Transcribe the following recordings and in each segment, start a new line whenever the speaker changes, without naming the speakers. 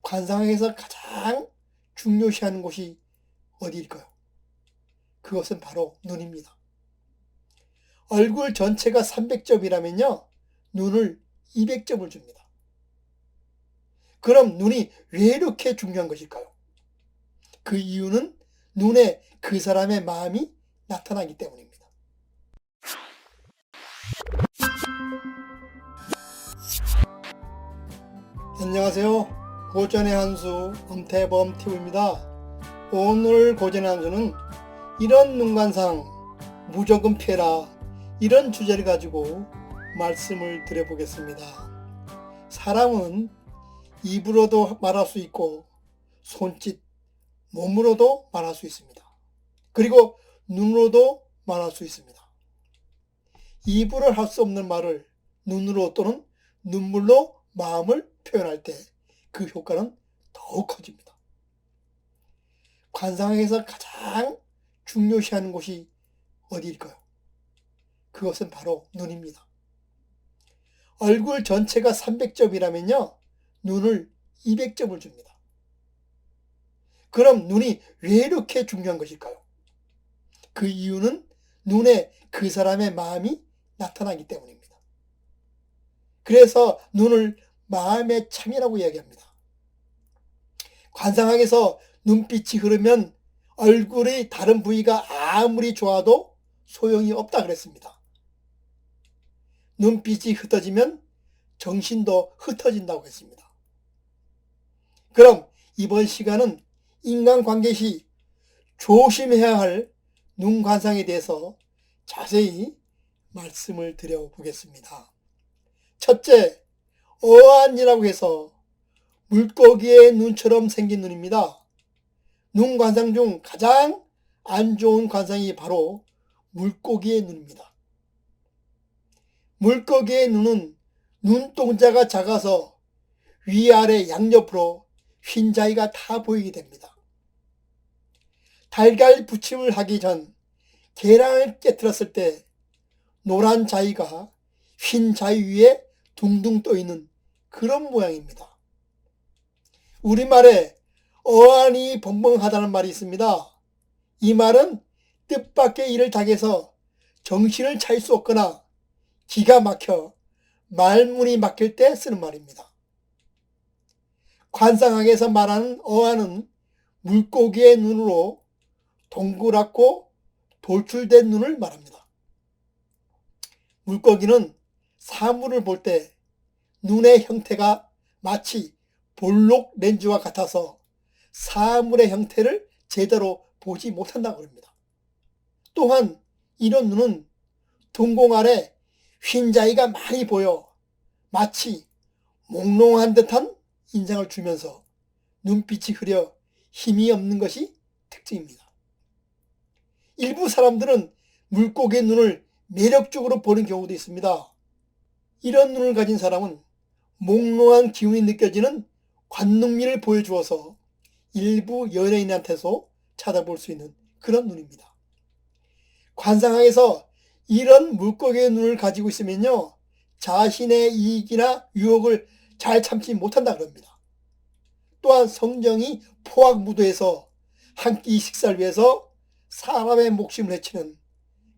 관상학에서 가장 중요시하는 곳이 어디일까요? 그것은 바로 눈입니다. 얼굴 전체가 300점이라면요. 눈을 200점을 줍니다. 그럼 눈이 왜 이렇게 중요한 것일까요? 그 이유는 눈에 그 사람의 마음이 나타나기 때문입니다. 안녕하세요. 고전의 한수 엄태범 TV입니다. 오늘 고전의 한수는 이런 눈관상 무조건 피해라, 이런 주제를 가지고 말씀을 드려보겠습니다. 사람은 입으로도 말할 수 있고 손짓, 몸으로도 말할 수 있습니다. 그리고 눈으로도 말할 수 있습니다. 입으로 할 수 없는 말을 눈으로 또는 눈물로 마음을 표현할 때 그 효과는 더욱 커집니다. 관상학에서 가장 중요시하는 곳이 어디일까요? 그것은 바로 눈입니다. 얼굴 전체가 300점이라면요. 눈을 200점을 줍니다. 그럼 눈이 왜 이렇게 중요한 것일까요? 그 이유는 눈에 그 사람의 마음이 나타나기 때문입니다. 그래서 눈을 마음의 창이라고 이야기합니다. 관상학에서 눈빛이 흐르면 얼굴의 다른 부위가 아무리 좋아도 소용이 없다 그랬습니다. 눈빛이 흩어지면 정신도 흩어진다고 했습니다. 그럼 이번 시간은 인간관계 시 조심해야 할 눈관상에 대해서 자세히 말씀을 드려보겠습니다. 첫째, 어안이라고 해서 물고기의 눈처럼 생긴 눈입니다. 눈관상 중 가장 안 좋은 관상이 바로 물고기의 눈입니다. 물고기의 눈은 눈동자가 작아서 위아래 양옆으로 흰자위가 다 보이게 됩니다. 달걀 부침을 하기 전 계란을 깨뜨렸을 때 노란 자위가 흰 자위 위에 둥둥 떠 있는 그런 모양입니다. 우리말에 어안이 벙벙하다는 말이 있습니다. 이 말은 뜻밖의 일을 당해서 정신을 차릴 수 없거나 기가 막혀 말문이 막힐 때 쓰는 말입니다. 관상학에서 말하는 어안은 물고기의 눈으로 동그랗고 돌출된 눈을 말합니다. 물고기는 사물을 볼 때 눈의 형태가 마치 볼록 렌즈와 같아서 사물의 형태를 제대로 보지 못한다고 합니다. 또한 이런 눈은 동공 아래 흰자위가 많이 보여 마치 몽롱한 듯한 인상을 주면서 눈빛이 흐려 힘이 없는 것이 특징입니다. 일부 사람들은 물고기의 눈을 매력적으로 보는 경우도 있습니다. 이런 눈을 가진 사람은 몽롱한 기운이 느껴지는 관능미를 보여주어서 일부 연예인한테서 찾아볼 수 있는 그런 눈입니다. 관상학에서 이런 물고기의 눈을 가지고 있으면요, 자신의 이익이나 유혹을 잘 참지 못한다 그럽니다. 또한 성정이 포악무도해서 한 끼 식사를 위해서 사람의 목숨을 해치는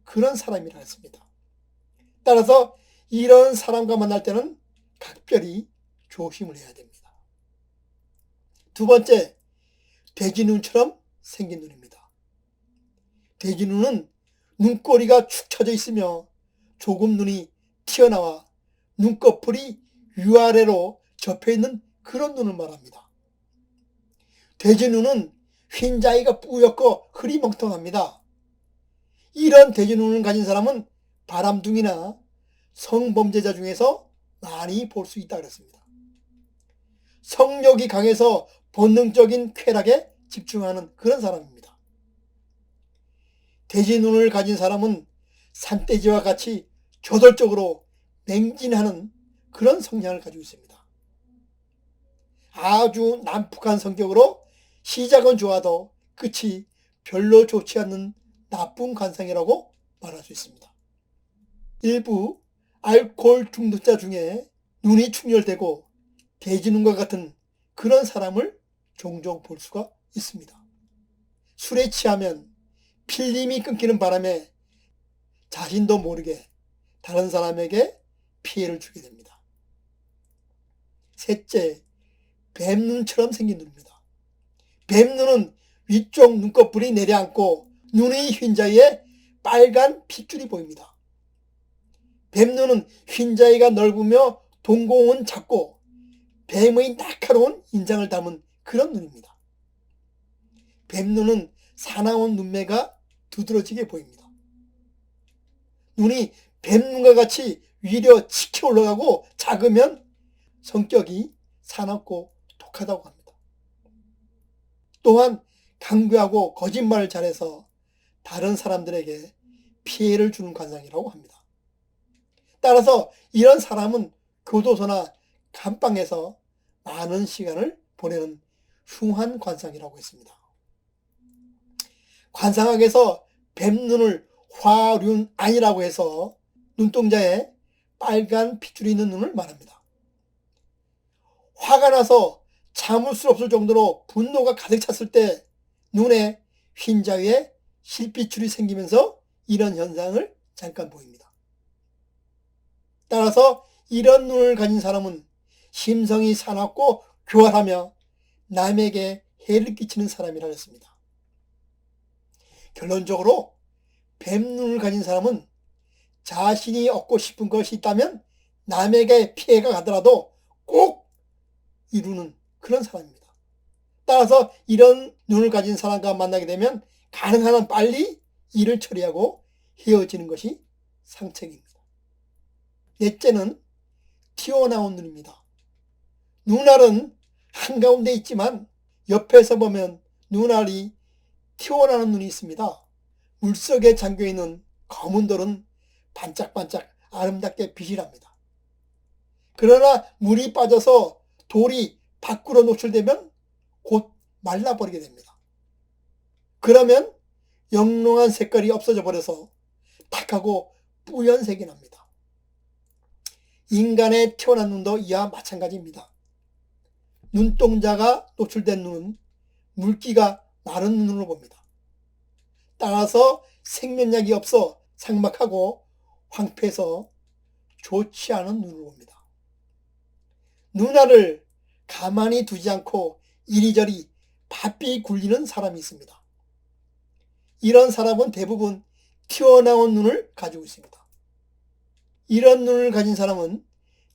그런 사람이라 했습니다. 따라서 이런 사람과 만날 때는 각별히 조심을 해야 됩니다. 두 번째, 돼지 눈처럼 생긴 눈입니다. 돼지 눈은 눈꼬리가 축 처져 있으며 조금 눈이 튀어나와 눈꺼풀이 위아래로 접혀있는 그런 눈을 말합니다. 돼지 눈은 흰자위가 뿌옇고 흐리멍텅합니다. 이런 돼지 눈을 가진 사람은 바람둥이나 성범죄자 중에서 많이 볼 수 있다 그랬습니다. 성욕이 강해서 본능적인 쾌락에 집중하는 그런 사람입니다. 돼지 눈을 가진 사람은 산돼지와 같이 저돌적으로 맹진하는 그런 성향을 가지고 있습니다. 아주 난폭한 성격으로 시작은 좋아도 끝이 별로 좋지 않는 나쁜 관상이라고 말할 수 있습니다. 일부 알코올 중독자 중에 눈이 충혈되고 돼지 눈과 같은 그런 사람을 종종 볼 수가 있습니다. 술에 취하면 필름이 끊기는 바람에 자신도 모르게 다른 사람에게 피해를 주게 됩니다. 셋째, 뱀눈처럼 생긴 눈입니다. 뱀눈은 위쪽 눈꺼풀이 내려앉고 눈의 흰자위에 빨간 핏줄이 보입니다. 뱀눈은 흰자위가 넓으며 동공은 작고 뱀의 날카로운 인장을 담은 그런 눈입니다. 뱀눈은 사나운 눈매가 두드러지게 보입니다. 눈이 뱀눈과 같이 위려 치켜 올라가고 작으면 성격이 사납고 독하다고 합니다. 또한 강교하고 거짓말을 잘해서 다른 사람들에게 피해를 주는 관상이라고 합니다. 따라서 이런 사람은 교도소나 감방에서 많은 시간을 보내는 흉한 관상이라고 했습니다. 관상학에서 뱀눈을 화륜안이라고 해서 눈동자에 빨간 핏줄이 있는 눈을 말합니다. 화가 나서 참을 수 없을 정도로 분노가 가득 찼을 때 눈에 흰자위에 실핏줄이 생기면서 이런 현상을 잠깐 보입니다. 따라서 이런 눈을 가진 사람은 심성이 사납고 교활하며 남에게 해를 끼치는 사람이라고 했습니다. 결론적으로 뱀눈을 가진 사람은 자신이 얻고 싶은 것이 있다면 남에게 피해가 가더라도 꼭 이루는 그런 사람입니다. 따라서 이런 눈을 가진 사람과 만나게 되면 가능한 한 빨리 일을 처리하고 헤어지는 것이 상책입니다. 넷째는 튀어나온 눈입니다. 눈알은 한가운데 있지만 옆에서 보면 눈알이 튀어나오는 눈이 있습니다. 물속에 잠겨있는 검은 돌은 반짝반짝 아름답게 빛이 납니다. 그러나 물이 빠져서 돌이 밖으로 노출되면 곧 말라버리게 됩니다. 그러면 영롱한 색깔이 없어져 버려서 탁하고 뿌연색이 납니다. 인간의 튀어나온 눈도 이와 마찬가지입니다. 눈동자가 노출된 눈은 물기가 마른 눈으로 봅니다. 따라서 생명력이 없어 삭막하고 황폐해서 좋지 않은 눈으로 봅니다. 눈알을 가만히 두지 않고 이리저리 바삐 굴리는 사람이 있습니다. 이런 사람은 대부분 튀어나온 눈을 가지고 있습니다. 이런 눈을 가진 사람은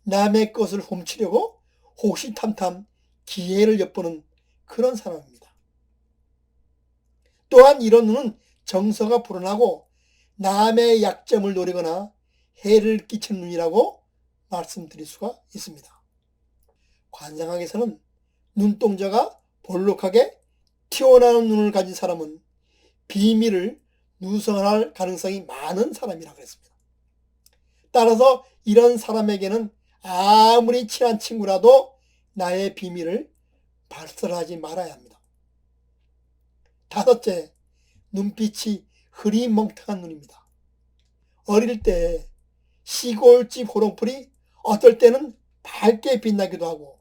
남의 것을 훔치려고 호시탐탐 기회를 엿보는 그런 사람입니다. 또한 이런 눈은 정서가 불어나고 남의 약점을 노리거나 해를 끼치는 눈이라고 말씀드릴 수가 있습니다. 관상학에서는 눈동자가 볼록하게 튀어나오는 눈을 가진 사람은 비밀을 누설할 가능성이 많은 사람이라고 했습니다. 따라서 이런 사람에게는 아무리 친한 친구라도 나의 비밀을 발설하지 말아야 합니다. 다섯째, 눈빛이 흐리멍텅한 눈입니다. 어릴 때 시골집 호롱불이 어떨 때는 밝게 빛나기도 하고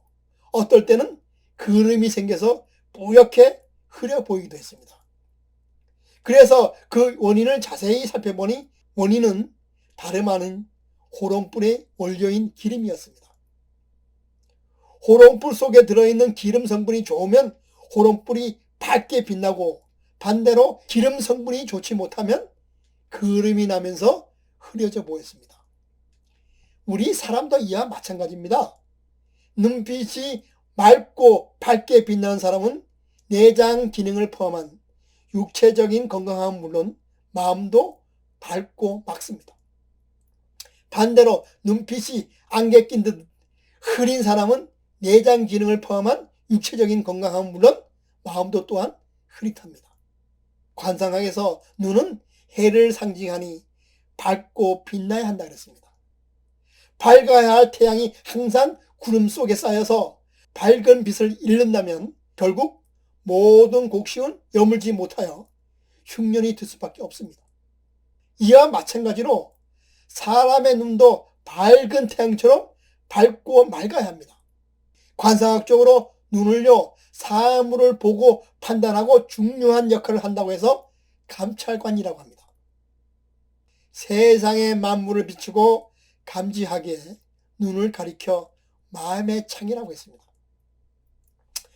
어떨 때는 그름이 생겨서 뿌옇게 흐려 보이기도 했습니다. 그래서 그 원인을 자세히 살펴보니 원인은 다름 아닌 호롱불에 올려인 기름이었습니다. 호롱불 속에 들어있는 기름 성분이 좋으면 호롱불이 밝게 빛나고 반대로 기름 성분이 좋지 못하면 그름이 나면서 흐려져 보였습니다. 우리 사람도 이와 마찬가지입니다. 눈빛이 맑고 밝게 빛나는 사람은 내장 기능을 포함한 육체적인 건강함은 물론 마음도 밝고 맑습니다. 반대로 눈빛이 안개 낀 듯 흐린 사람은 내장 기능을 포함한 육체적인 건강함은 물론 마음도 또한 흐릿합니다. 관상학에서 눈은 해를 상징하니 밝고 빛나야 한다 그랬습니다. 밝아야 할 태양이 항상 구름 속에 쌓여서 밝은 빛을 잃는다면 결국 모든 곡식은 여물지 못하여 흉년이 들 수밖에 없습니다. 이와 마찬가지로 사람의 눈도 밝은 태양처럼 밝고 맑아야 합니다. 관상학적으로 눈을요, 사물을 보고 판단하고 중요한 역할을 한다고 해서 감찰관이라고 합니다. 세상의 만물을 비추고 감지하기에 눈을 가리켜 마음의 창이라고 했습니다.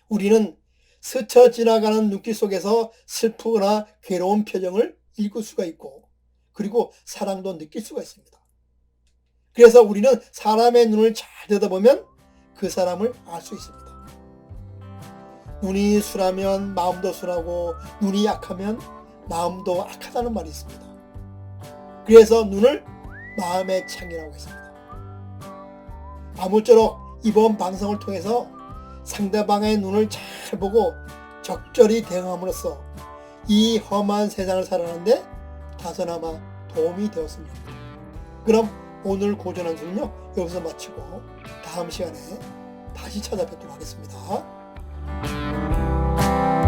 우리는 스쳐 지나가는 눈길 속에서 슬프거나 괴로운 표정을 읽을 수가 있고, 그리고 사랑도 느낄 수가 있습니다. 그래서 우리는 사람의 눈을 잘 들여다보면 그 사람을 알 수 있습니다. 눈이 순하면 마음도 순하고 눈이 약하면 마음도 악하다는 말이 있습니다. 그래서 눈을 마음의 창이라고 했습니다. 아무쪼록 이번 방송을 통해서 상대방의 눈을 잘 보고 적절히 대응함으로써 이 험한 세상을 살아가는데 다소나마 도움이 되었습니다. 그럼 오늘 고전한술은요 여기서 마치고 다음 시간에 다시 찾아뵙도록 하겠습니다.